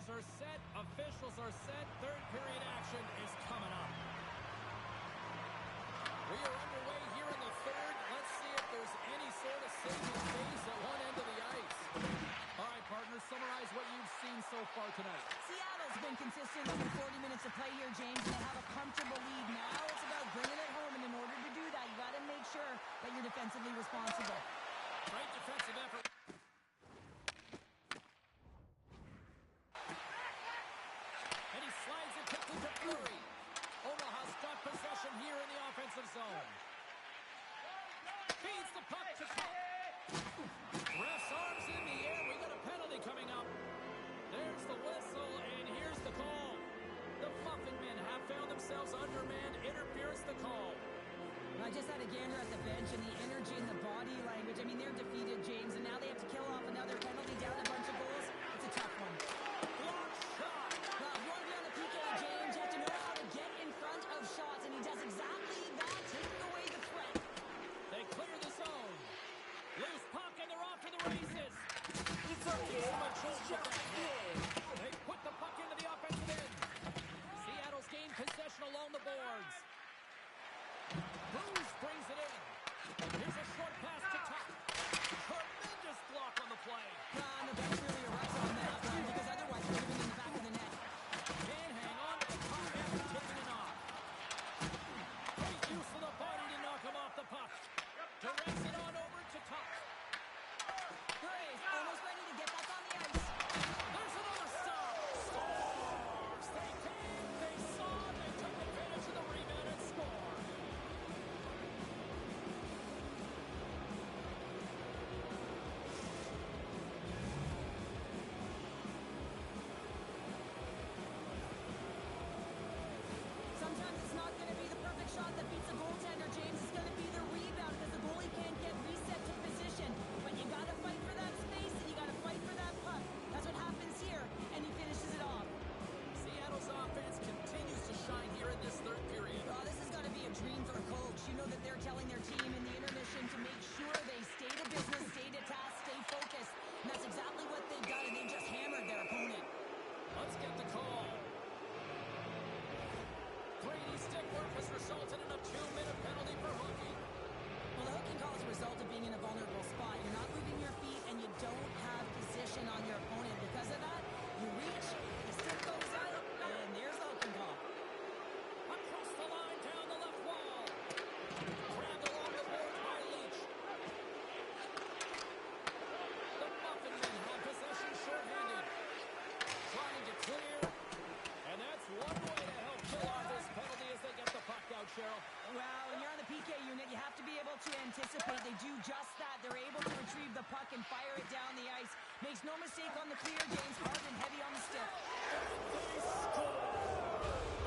Players are set. Officials are set. Third period action is coming up. We are underway here in the third. Let's see if there's any sort of saving phase at one end of the ice. All right, partners, summarize what you've seen so far tonight. Seattle's been consistent over 40 minutes of play here, James, and they have a comfortable lead. Now it's about bringing it home, and in order to do that, you got to make sure that you're defensively responsible. Great defensive effort. And he slides it quickly to Fleury. Omaha's got possession here in the offensive zone. Feeds the puck to Cup. Ref's arms in the air. We got a penalty coming up. There's the whistle, and here's the call. The Muffin Men have found themselves undermanned. Interference the call. I just had a gander at the bench, and the energy and the body language. I mean, they're defeated, James, and now they have to kill off another penalty, down a bunch of goals. It's a tough one. Block shot. Well, if you want to be on the PK, James, you have to know how to get in front of shots, and he does exactly that, taking away the threat. They clear the zone. Loose puck, and they're off to the races. They put the puck into the offensive end. Seattle's gained possession along the boards. Bruce brings it in. Here's a short pass to Tuck. Tremendous block on the play. The bench really erupts on that one, because otherwise they're living in the back of the net. Can't hang on to the puck after taking it off. Great use of the body to knock him off the puck. Directs it on over to Tuck. Grace almost ready to get back on the ice. There's another stop. Scores! They came, they saw, they took advantage of the rebound and scored. Sometimes it's not going to be the perfect shot that beats a goaltender, James. It's going to be the rebound, because the goalie can't get reset to position. But you got to fight for that space, and you got to fight for that puck. That's what happens here, and he finishes it off. Seattle's offense continues to shine here in this third period. Oh, this has got to be a dream for a coach. You know that they're telling their team in the intermission to make sure they stay to business, stay to task, stay focused. And that's exactly what they've done, and they've just hammered their opponent. Let's get the call. Brady stick work has resulted in a 2-minute penalty for hooking. Well, the hooking call is a result of being in a vulnerable spot. You're not moving your feet, and you don't have position on your opponent. Because of that, you reach, the stick goes out, and there's the hooking call. Across the line, down the left wall. Grabbed along the boards by Leach. The Muffin Men have possession shorthanded. Trying to clear. And that's one way to help kill off this penalty as they get the puck out, Cheryl. Well, when you're on the PK unit, you have to be able to anticipate. They do just that. They're able to retrieve the puck and fire it down the ice. Makes no mistake on the clear, James. Hard and heavy on the stick. They score!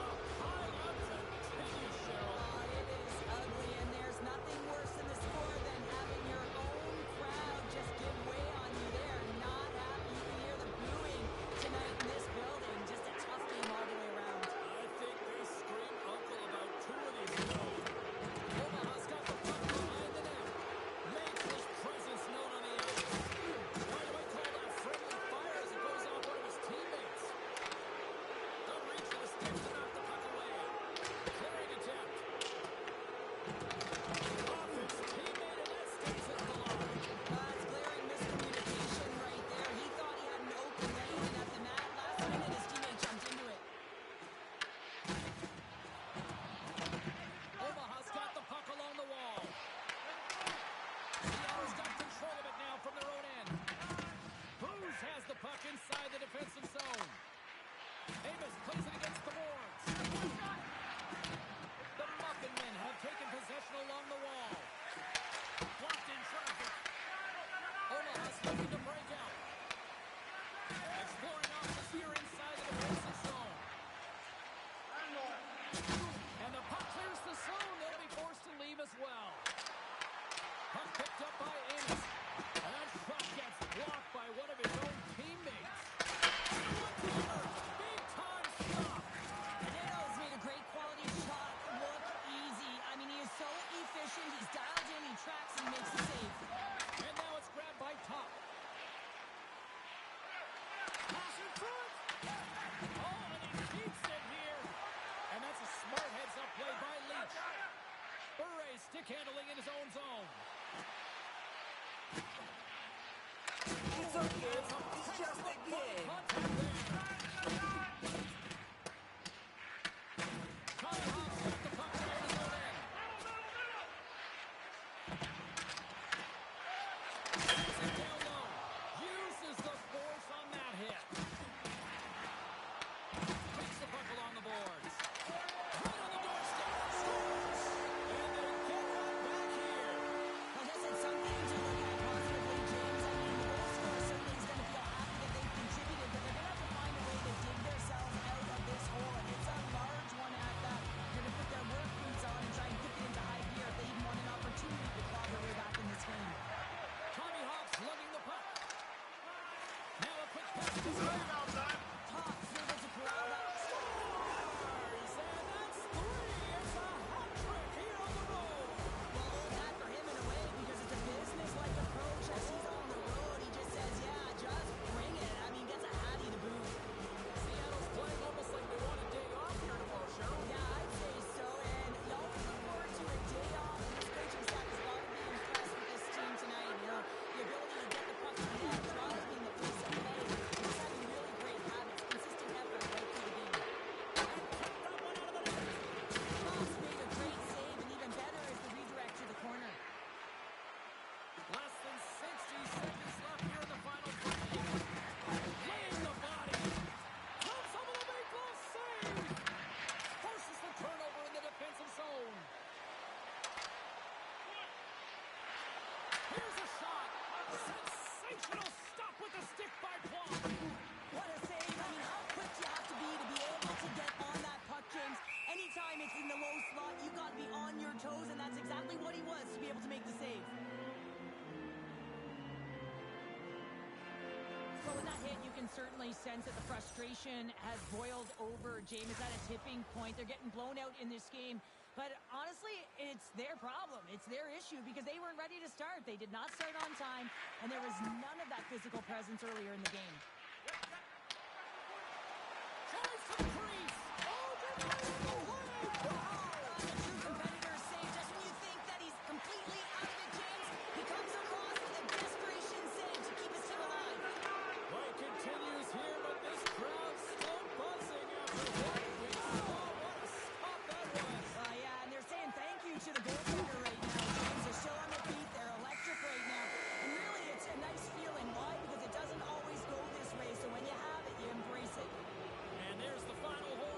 The pile-up continues, Cheryl. It is ugly, and there's nothing worse in the score than having your own crowd just give way on you. They're not happy. You can hear the booing tonight in this building. Just a tough game all the way around. I think they screamed uncle about 2 of these goals. Omaha's got the puck behind the net. Makes his presence known on the ice. Why do I call that friendly fire as it goes off one of his teammates? The reach of the stick to knock the puck away. Clearing attempt. Off his teammate, and that stays in the line. It's glaring miscommunication right there. He thought he had an open lane, and at the last minute, his teammate jumped into it. Omaha's got the puck along the wall. Seattle's got control of it now from their own end. Booze has the puck inside the defensive zone. Amos plays it against the boards. The Muffin Men have taken possession along the wall. Blocked in traffic. Omaha's looking to break out. Exploring options here inside the defensive zone. And the puck clears the zone. They'll be forced to leave as well. Puck picked up by Amos. And that shot gets blocked by one of his own teammates. Big time stop. Nails made a great quality shot look easy. I mean, he is so efficient. He's dialed in, he tracks, and makes a save. backhandling in his own zone. It's okay. It's just a game. Contact there. Tommy Hawk's got the puck down his own end. Takes it down low. Uses the force on that hit. Takes the puck along the boards. Right on the doorstep. Scores! And they get one back here. Like I said, something to look at positively, James. I mean, the goal scorer certainly is going to feel happy that they've contributed, but they're going to have to find a way to dig themselves out of this hole, and it's a large one at that. They're going to put their work boots on and try and kick it into high gear if they even want an opportunity to claw their way back in this game. Tommy Hawk's lugging the puck. Now a quick pass to Scott. Hawks able to corral that. Scores! And that's three. It's a hat trick here on the road. Well, hold that for him in a way because it's a business-like approach as he's on the road. He just says, yeah, just bring it. I mean, gets a hattie to boot. Seattle's playing almost like they want a day off here tomorrow, Cheryl. Yeah, I'd say so. And y'all can look forward to a day off. And this coaching staff has got to be impressed with this team tonight. You know, the ability to get the puck to the net, driving the pace of play, and just having really great habits, consistent effort right through the game. That one out of the net. Hawks made a great save, and even better is the redirect to the corner. Less than 60 seconds left here in the final period. Laying the body. Comes up with a big glove save. Forces the turnover in the defensive zone. Here's a shot. Sensational stop with the stick by Plum. What a save. I mean, how quick you have to be able to get on that puck, James. Anytime it's in the low slot, you got to be on your toes, and that's exactly what he was to be able to make the save. Well, with that hit, you can certainly sense that the frustration has boiled over. James is at a tipping point. They're getting blown out in this game. But honestly, it's their problem. It's their issue because they weren't ready to start. They did not start on time, and there was none of that physical presence earlier in the game. Tries to the crease. Oh, denied the way. A true competitor save just when you think that he's completely out of it, James. He comes across with a desperation save to keep his team alive. Fight continues here, but this crowd's still buzzing after what we saw. What a stop that was. Yeah, and they're saying thank you to the goaltender right now, James. They're still on their feet. They're electric right now. And really, it's a nice feeling. Why? Because it doesn't always go this way. So when you have it, you embrace it. And there's the final hold.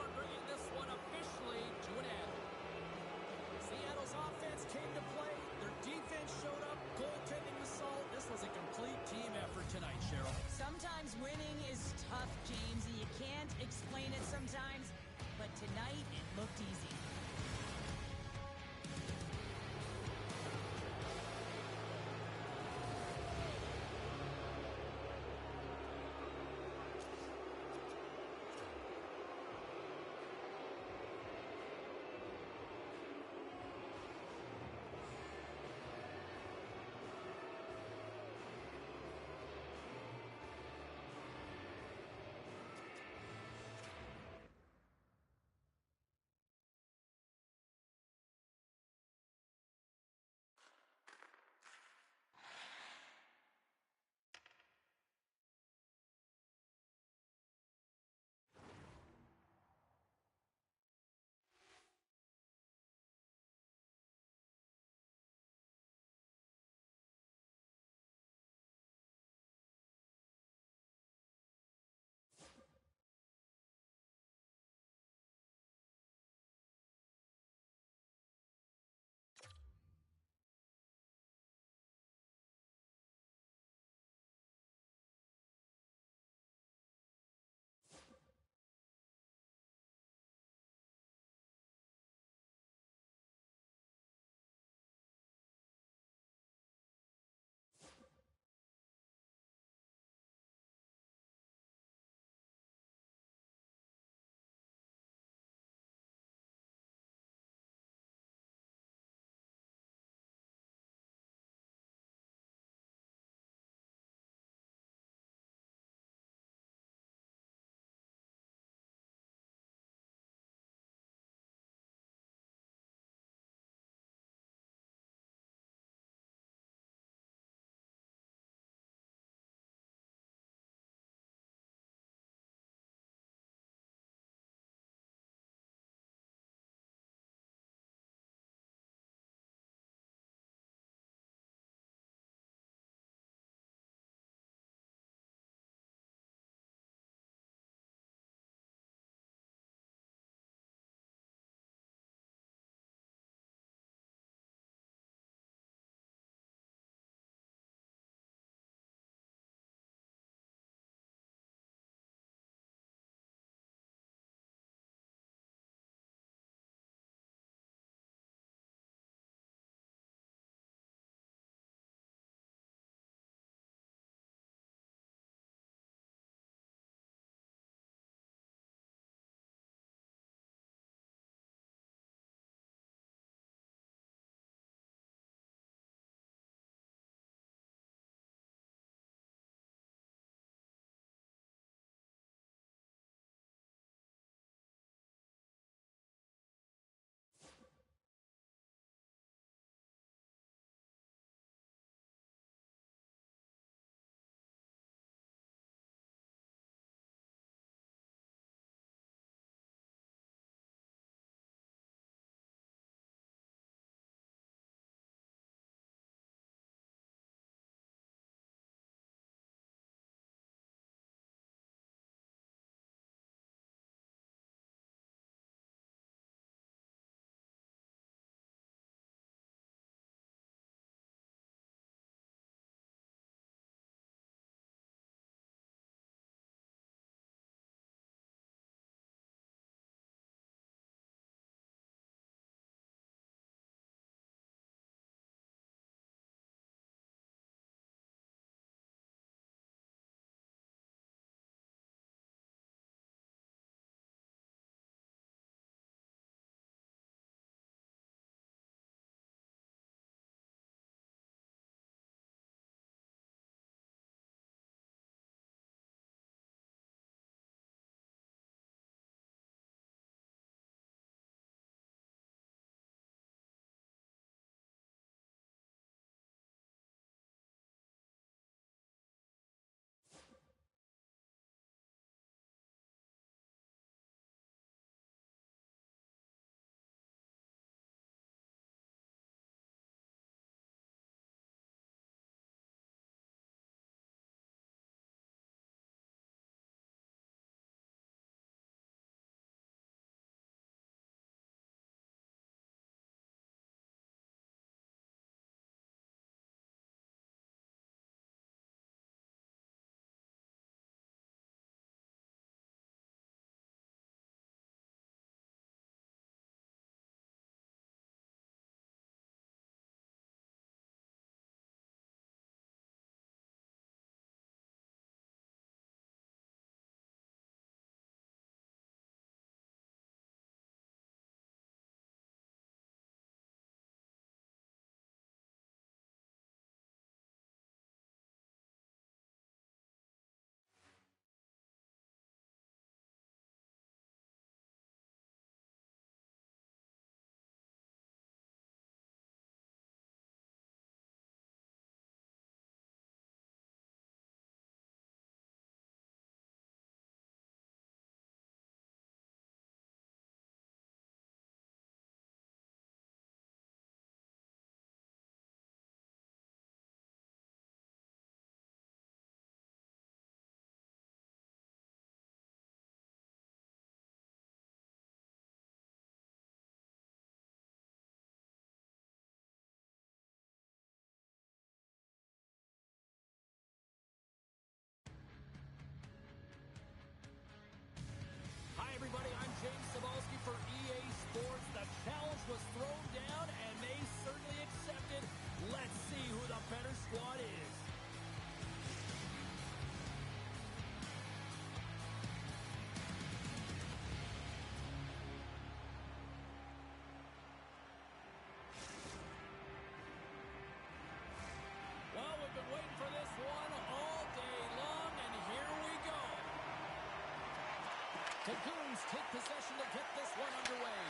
The Goons take possession to get this one underway.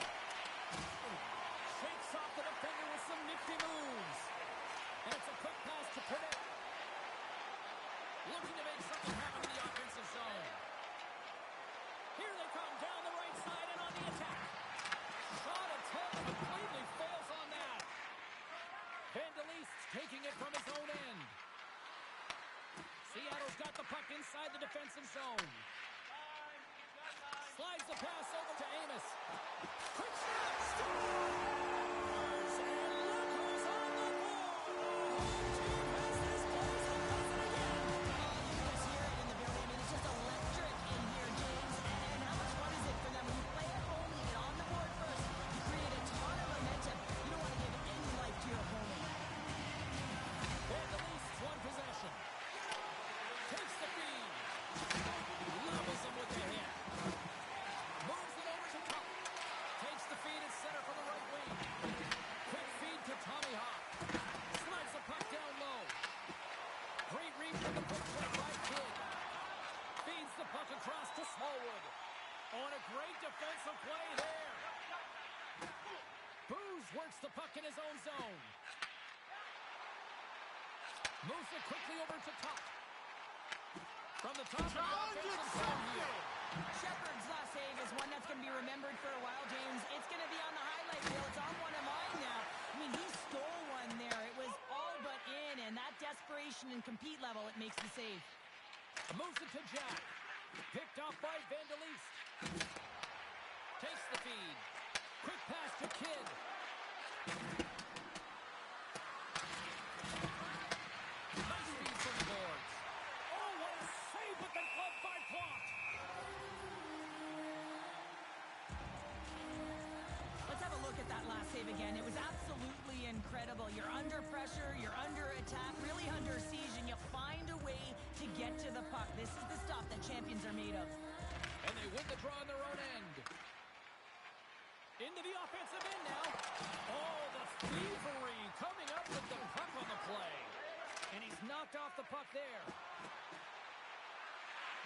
Shakes off the defender with some nifty moves. And it's a quick pass to Pernette. Looking to make something happen in the offensive zone. Here they come down the right side and on the attack. Shot attempt completely fails on that. Van der Leest taking it from his own end. Seattle's got the puck inside the defensive zone. Slides the pass over to Amos. Quick shot! Scores! And look who's on the board! The home team has this close and does it again! Oh, you can just hear it in the building. I mean, it's just electric in here, James. And how much fun is it for them when you play at home, you get on the board first, you create a ton of momentum. You don't want to give any life to your opponent. Van der Leest one possession. Takes the feed. Levels him with the hit. Moves it over to top. Takes the feed at center from the right wing. Quick feed to Tommy Hawk. Slides the puck down low. Great read from the quick play by Kidd. Feeds the puck across to Smallwood. On a great defensive play there. Booze works the puck in his own zone. Moves it quickly over to top. From the top of the offensive zone here. Shepard's last save is one that's going to be remembered for a while, James. It's going to be on the highlight reel. It's on one of mine now. I mean, he stole one there. It was all but in, and that desperation and compete level, it makes the save. Moves it to Jack. Picked off by Van der Leest. Takes the feed. Quick pass to Kidd. Nice feed from the boards. Oh, what a save with the glove by Plot. Let's have a look at that last save again. It was absolutely incredible. You're under pressure, you're under attack, really under siege, and you find a way to get to the puck. This is the stuff that champions are made of. And they win the draw on their own end. Into the offensive end now. Oh, the thievery coming up with the puck on the play. And he's knocked off the puck there.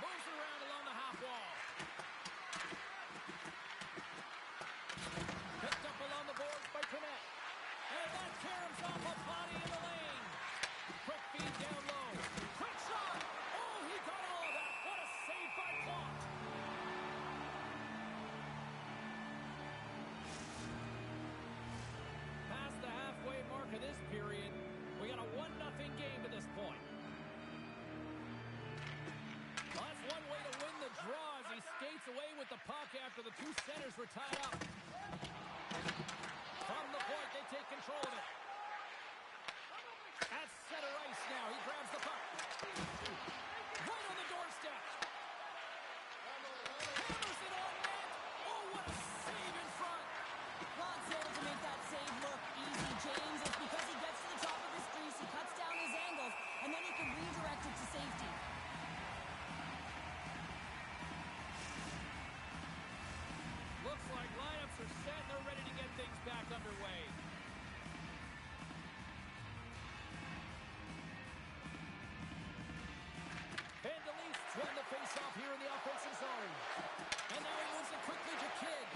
Moves around along the half wall. Picked up along the boards by Pernette. And that caroms off a body in the lane. Quick feed down low. Quick shot. Oh, he got all of that. What a save by Plot. Past the halfway mark of this period, we got a 1-0 game to this point. Well, that's one way to win the draw as he skates away with the puck after the two centers were tied up. From the point, they take control of it. At center ice now, he grabs the puck. Right on the doorstep. Hammers it on net. Oh, what a save in front. Plot's able to make that save look easy, James. It's because he gets to the top of his crease, he cuts down his angles, and then he can redirect it to safety. Looks like lineups are set and they're ready to get things back underway. Van der Leest won the face-off here in the offensive zone. And now he moves it quickly to Kidd.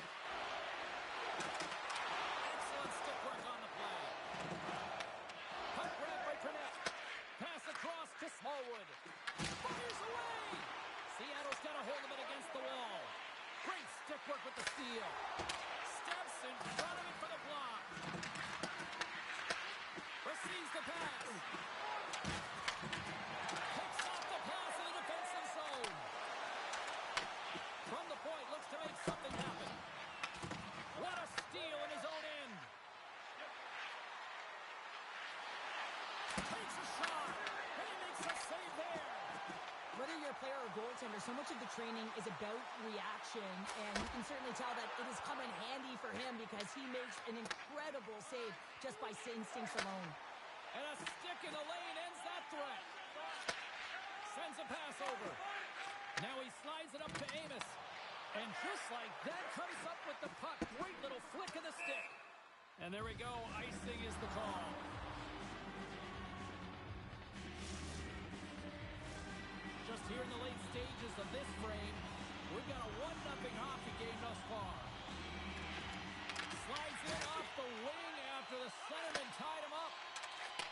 Excellent stick work on the play. Puck grab by Pernette. Pass across to Smallwood. Fires away! Seattle's got a hold of it against the wall. Great stick work with the steal. Steps in front of it for the block. Receives the pass. Picks off the pass in the defensive zone. From the point, looks to make something happen. What a steal in his own end. Takes a shot. And he makes a save there. Whether you're a player or goaltender, so much of the training is about reaction, and you can certainly tell that it has come in handy for him because he makes an incredible save just by instincts alone. And a stick in the lane ends that threat. Sends a pass over. Now he slides it up to Amos. And just like that, comes up with the puck. Great little flick of the stick. And there we go. Icing is the call. Just here in the late stages of this frame, We've got a 1-0 hockey game thus far. Slides in off the wing after the centerman tied him up.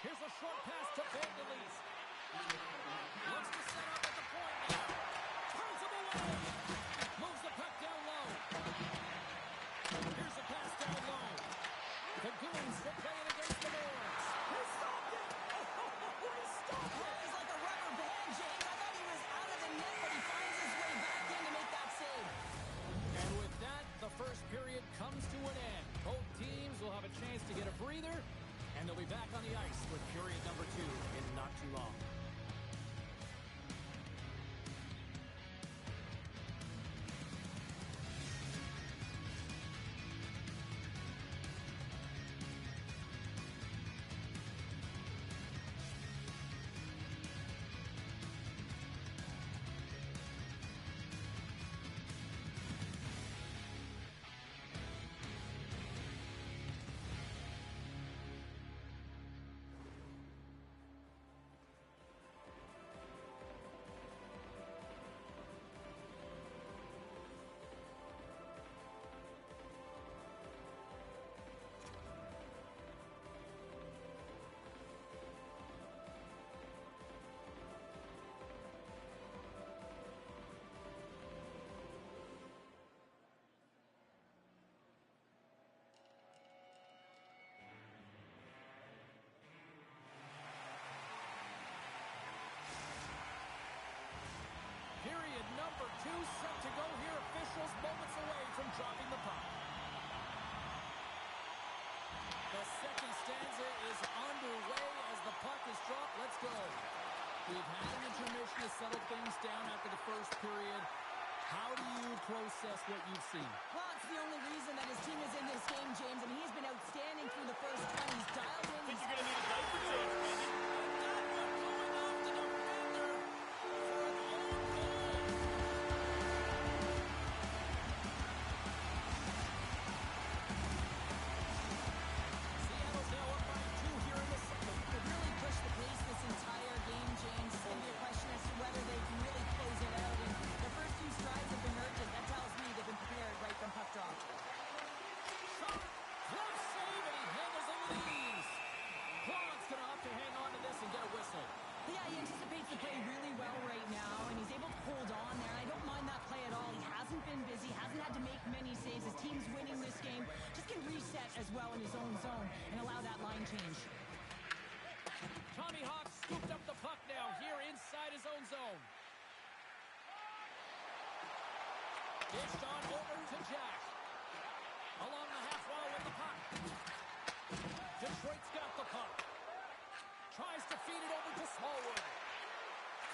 Here's a short pass to Van de Leest. Looks to set up at the point now. Turns him away. Moves the puck down low. Here's a pass down low. The Goons will play it against the Nords. He stopped it! Oh, he stopped it! He's like a rubber band, James. I thought he was out of the net, but he finds his way back in to make that save. And with that, the first period comes to an end. Both teams will have a chance to get a breather, and they'll be back on the ice with period number 2 in not too long. Period number 2 set to go here. Officials moments away from dropping the puck. The second stanza is underway as the puck is dropped. Let's go. We've had an intermission to settle things down after the first period. How do you process what you've seen? Well, it's the only reason that his team is in this game, James, and he's been outstanding through the first 20. He's dialed in. Think you're going to need a diaper change, Randy. Yeah, he anticipates the play really well right now, and he's able to hold on there. I don't mind that play at all. He hasn't been busy, hasn't had to make many saves. His team's winning this game. Just can reset as well in his own zone and allow that line change. Tommy Hawk scooped up the puck now here inside his own zone. Dished on over to Jack. Along the half wall with the puck. Detroit's got the puck. Tries to feed it over to Smallwood.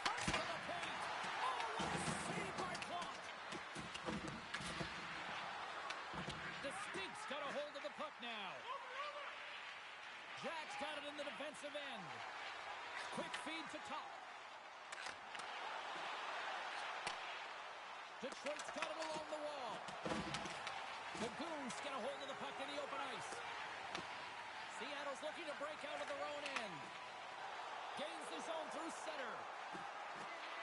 Cuts to the paint. Oh, what a save by Plot. The Stinks got a hold of the puck now. Jack's got it in the defensive end. Quick feed to Top. Detroit's got it along the wall. The Goons get a hold of the puck in the open ice. Seattle's looking to break out of their own end. Gains the zone through center.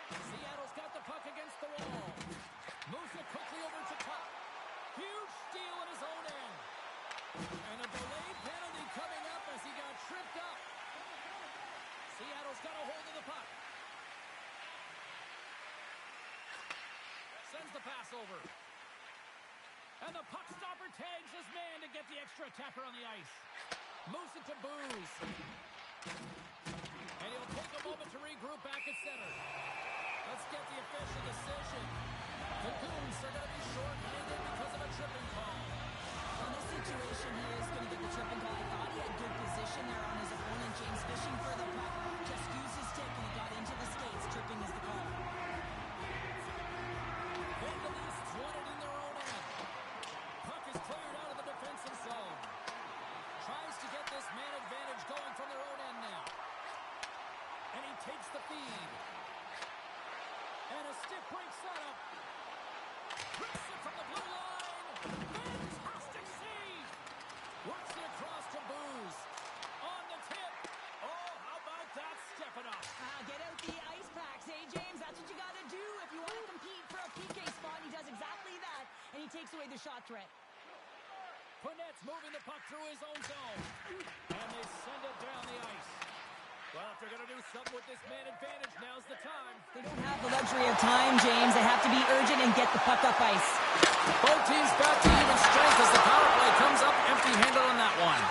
Seattle's got the puck against the wall. Moves it quickly over to Top. Huge steal in his own end. And a delayed penalty coming up as he got tripped up. Seattle's got a hold of the puck. Sends the pass over. And the puck stopper tags his man to get the extra attacker on the ice. Moves it to Booze. And he'll take a moment to regroup back at center. Let's get the official decision. The Goons are going to be short-handed because of a tripping call. In this situation, he is going to get the tripping call. I thought he had good position there on his opponent. James fishing for the puck. Just used his stick and he got into the skates. Tripping is the call. Van de Leest's won it in their own end. Puck is cleared out of the defensive zone. Tries to get this man advantage going from their own end now. And he takes the feed. And a stiff break setup. Rips it from the blue line. Fantastic save. Works it across to Booze. On the tip. Oh, how about that stepping up? Get out the ice packs, hey, James? That's what you got to do if you want to compete for a PK spot. He does the shot threat. Fournette's moving the puck through his own zone. And they send it down the ice. Well, if they're going to do something with this man advantage, now's the time. They don't have the luxury of time, James. They have to be urgent and get the puck up ice. Both teams back to even strength as the power play comes up empty-handed on that one.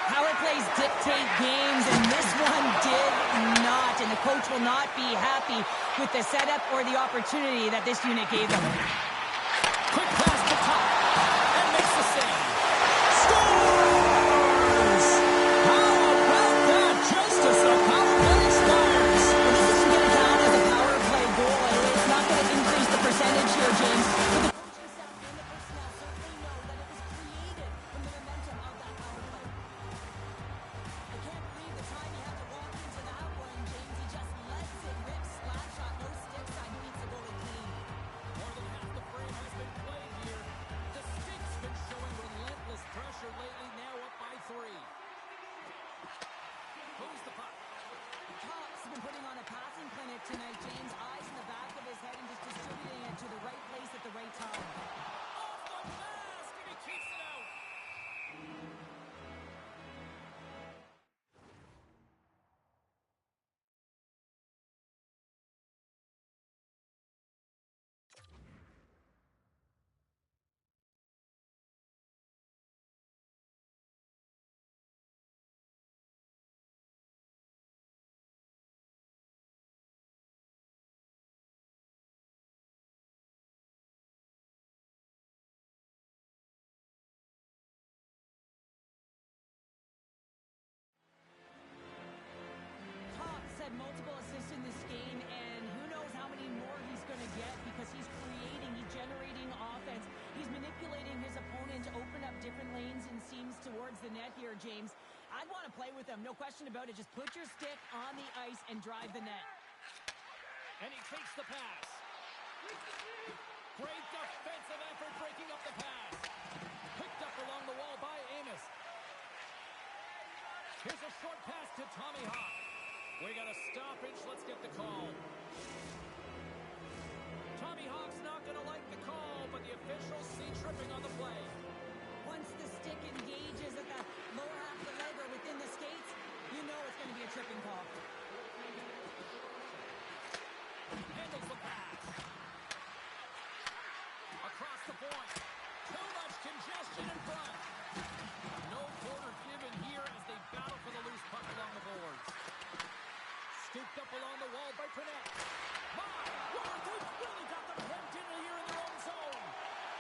Power plays dictate games, and this one did not. And the coach will not be happy with the setup or the opportunity that this unit gave them. Quick pass to top, and makes the save. Scores! How about that? Just as the power play expires. Well, this isn't going to count as a power play goal. It's not going to increase the percentage here, James. But the coaching staff and the personnel certainly know that it was created from the momentum of that power play. I can't believe the time he had to walk into that one, James. He just lets it rip. Splash shot, no stick side, beats the goalie clean. More than half the frame has been played here. The Stinks been showing relentless pressure lately, now up by 3. Who's the puck? Cox has been putting on a passing clinic tonight, James. Eyes in the back of his head and just distributing it to the right place at the right time. Off the mask, and he keeps it out. Cox had multiple assists in this game, and who knows how many more he's going to get because he's creating, he's generating offense. He's manipulating his opponent to open up different lanes and seams towards the net here, James. I'd want to play with him, no question about it. Just put your stick on the ice and drive the net. And he takes the pass. Great defensive effort breaking up the pass. Picked up along the wall by Amos. Here's a short pass to Tommy Hawk. We got a stoppage. Let's get the call. Tommy Hawk's not going to like the call, but the officials see tripping on the play. Once the stick engages at the lower half of the leg or within the skates, you know it's going to be a tripping call. Handles the pass. Across the point. Too much congestion in front. No quarter given here as they battle for the loose puck along the boards. Scooped up along the wall by Fournette. My word, they've really got them hemmed in here in their own zone.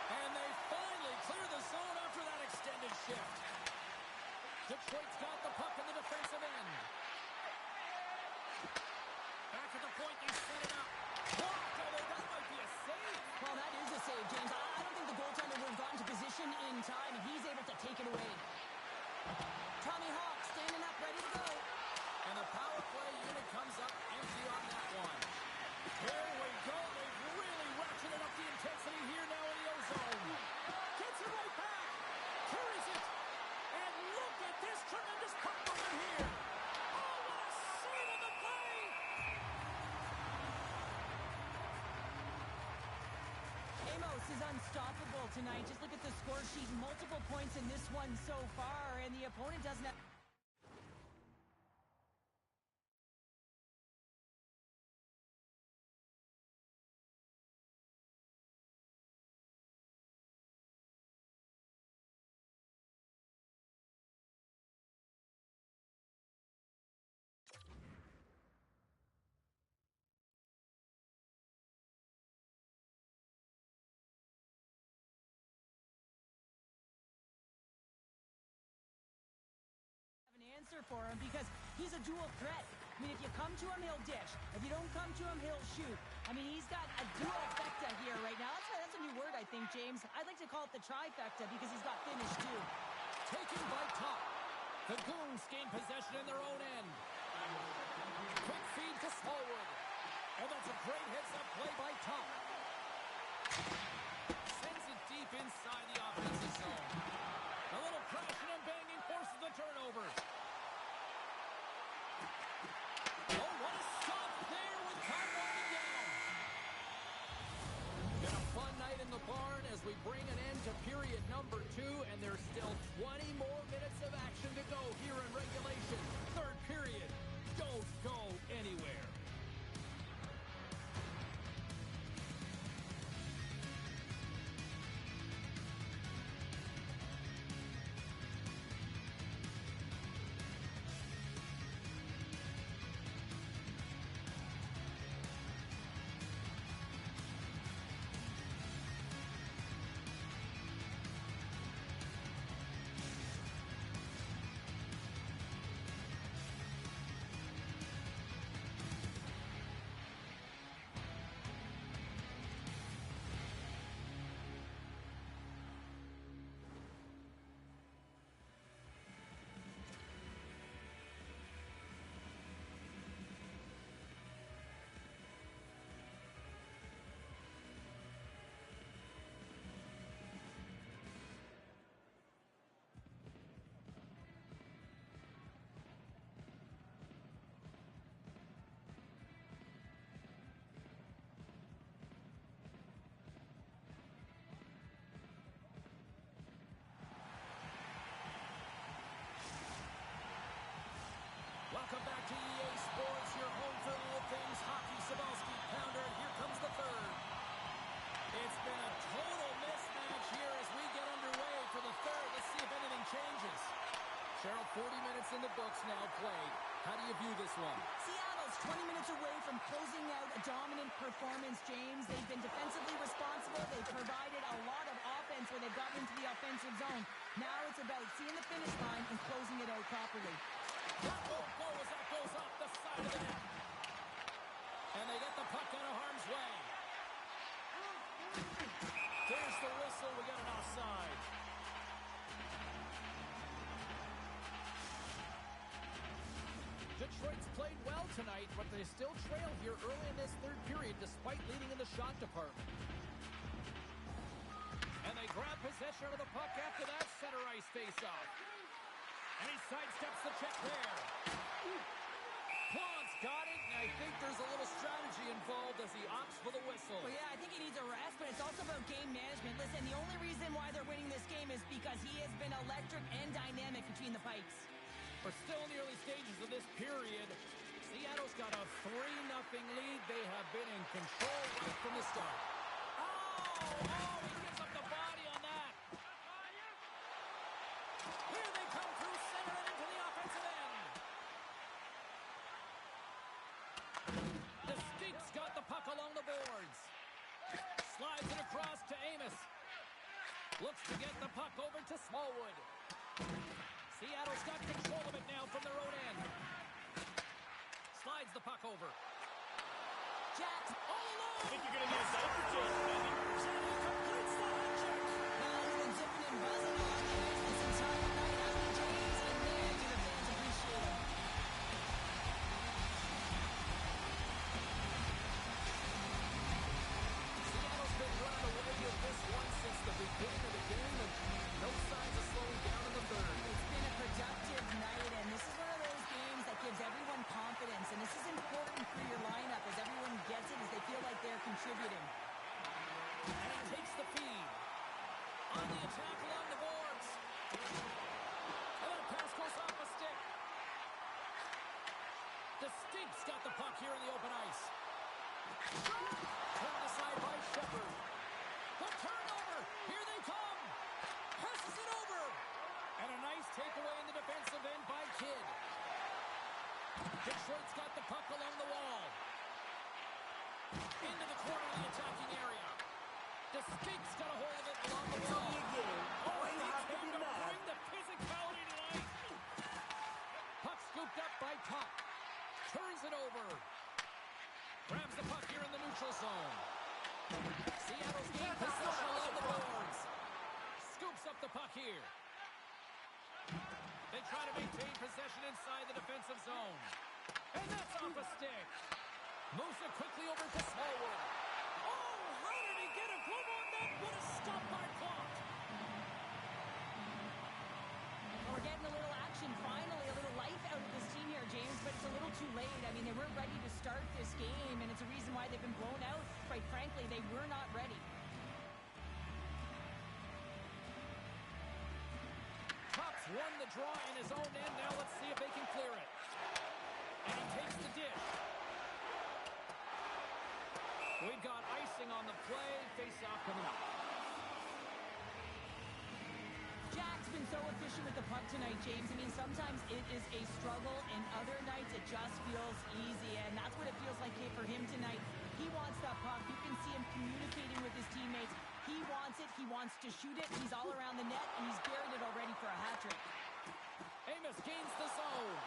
And they finally clear the zone after that extended shift. Detroit's got the puck in the defensive end. Back at the point, they set it up. Blocked, although that might be a save. Well, that is a save, James. I don't think the goaltender would have gotten to position in time, and he's able to take it away. Tommy Hawk standing up, ready to go. And the power play unit comes up empty on that one. Here we go. They've really ratcheted up the intensity here now in the ozone. Gets it right back. Carries it. And look at this tremendous puck movement here. Oh, what a save on the play. Amos is unstoppable tonight. Just look at the score sheet. Multiple points in this one so far, and the opponent doesn't have... an answer for him because he's a dual threat. I mean, if you come to him, he'll dish. If you don't come to him, he'll shoot. I mean, he's got a dual-fecta here right now. That's a new word, I think, James. I'd like to call it the trifecta because he's got finish, too. Taken by top. The Goons gain possession in their own end. Quick feed to Smallwood. And that's a great heads-up play by Top. Sends it deep inside the offensive zone. A little crashing and banging forces the turnover. Oh, what a stop there with time winding down. Been a fun night in the barn as we bring an end to number 2, and there's still 20 more minutes of action to go here in regulation. Third period. Don't go anywhere. Welcome back to EA Sports, your home for all things hockey. Cybulski, Pounder, and here comes the third. It's been a total mismatch here as we get underway for the third. Let's see if anything changes. Cheryl, 40 minutes in the books now played. How do you view this one? Seattle's 20 minutes away from closing out a dominant performance, James. They've been defensively responsible. They've provided a lot of offense when they've gotten into the offensive zone. Now it's about seeing the finish line and closing it out properly. That won't go as that goes off the side of the net. And they get the puck out of harm's way. There's the whistle. We got an offside. Detroit's played well tonight, but they still trail here early in this third period despite leading in the shot department. And they grab possession of the puck after that center ice face-off. And he sidesteps the check there. Plant's got it, and I think there's a little strategy involved as he opts for the whistle. Well, yeah, I think he needs a rest, but it's also about game management. Listen, the only reason why they're winning this game is because he has been electric and dynamic between the pipes. We're still in the early stages of this period. Seattle's got a 3-0 lead. They have been in control right from the start. Oh, he gives up the body on that. Here they come through center and into the offensive end. The Steep's got the puck along the boards. Slides it across to Amos. Looks to get the puck over to Smallwood. Seattle's got control of it now from their own end. Slides the puck over. Jack, All alone! I think you're going to need a diaper change, Mandy. Jackie completes the hot check. well, he's been zipping and buzzing on the ice this entire night, hasn't he, James? And man, do the fans appreciate it. Seattle's been running away with this one since the beginning of the game, and no signs of slowing down in the third. It's been a productive night, and this is one of those games that gives everyone confidence, and this is important for your lineup as everyone gets it, as they feel like they're contributing. And he takes the feed. On the attack along the boards. And that pass goes off a stick. The Steep's got the puck here in the open ice. Turned aside by Shepherd. The turnover. Here they come. Passes it over. And a nice takeaway in the defensive end by Kidd. Detroit's got the puck along the wall. Into the corner of the attacking area. The Steep's got a hold of it along the It's wall. only a game. Why you have to be Came to mad? bring the physicality tonight. Puck scooped up by Tuck. Turns it over. Grabs the puck here in the neutral zone. Seattle's gained possession along the boards. Scoops up the puck here. They try to maintain possession inside the defensive zone. And that's off a stick. Moves it quickly over to Smallwood. Oh, how did he get a glove on that? What a stop by Plot. Well, we're getting a little action finally, a little life out of this team here, James, but it's a little too late. I mean, they weren't ready to start this game, and it's a reason why they've been blown out. Quite frankly, they were not ready. won the draw in his own end. Now let's see if they can clear it. And he takes the dish. We've got icing on the play. Face-off coming up. Jack's been so efficient with the puck tonight, James. I mean, sometimes it is a struggle, and other nights it just feels easy, and that's what it feels like here for him tonight. He wants that puck. You can see him communicating with his teammates. He wants it. He wants to shoot it. He's all around the net, and he's buried it already for a hat trick. Amos gains the zone.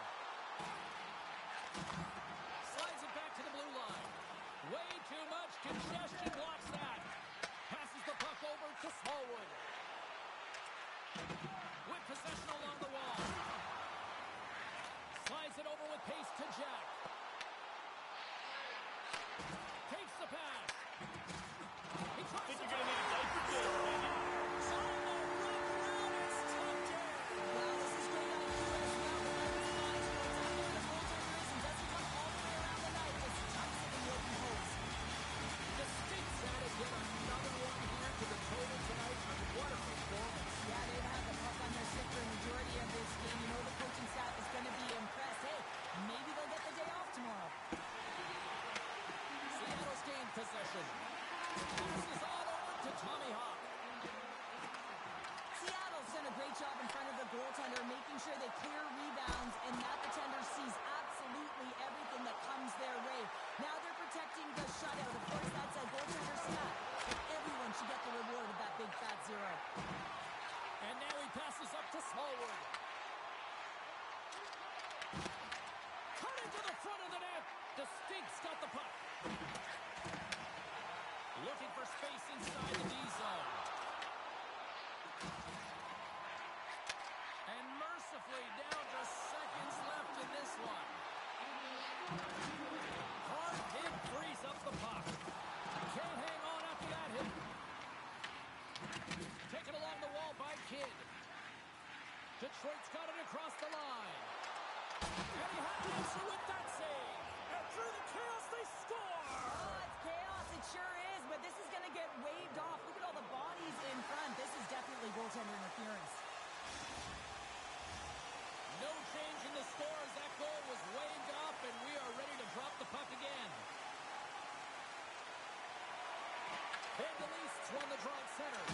Slides it back to the blue line. Way too much congestion blocks that. Passes the puck over to Smallwood. With possession along the wall. Slides it over with pace to Jack. Takes the pass. He tries Think to you're going to need a diaper change, maybe. Trying to run around and stumped it. Well, this is great IQ as well, but that response, you know exactly where the goaltender is and doesn't come all the way around the net. It's tucks it in the open post. The Stinks added yet another one here to the total tonight. I mean, what a performance. Yeah, they've had the puck on their stick for a majority of this game. You know the coaching staff is going to be impressed. Hey, maybe they'll get the day off tomorrow. Seattle's gained possession. Passes on over to Tommy Hawk. Seattle's done a great job in front of the goaltender, making sure they clear rebounds, and that defender sees absolutely everything that comes their way. Now they're protecting the shutout. Of course, that's a goaltender stat, but everyone should get the reward of that big fat zero. And now he passes up to Smallwood. Cut into the front of the net. The Stinks got the puck. Looking for space inside the D zone. And mercifully down to seconds left in this one. Hard hit frees up the puck. Can't hang on after that hit. Taken along the wall by Kidd. Detroit's got it across the line. And he had an answer with that save. And through the chaos, they score! Oh, it's chaos. It sure is, but this is going to get waved off. Look at all the bodies in front. This is definitely goaltender interference. No change in the score as that goal was waved off, and we are ready to drop the puck again. And the Leafs won the draw at center.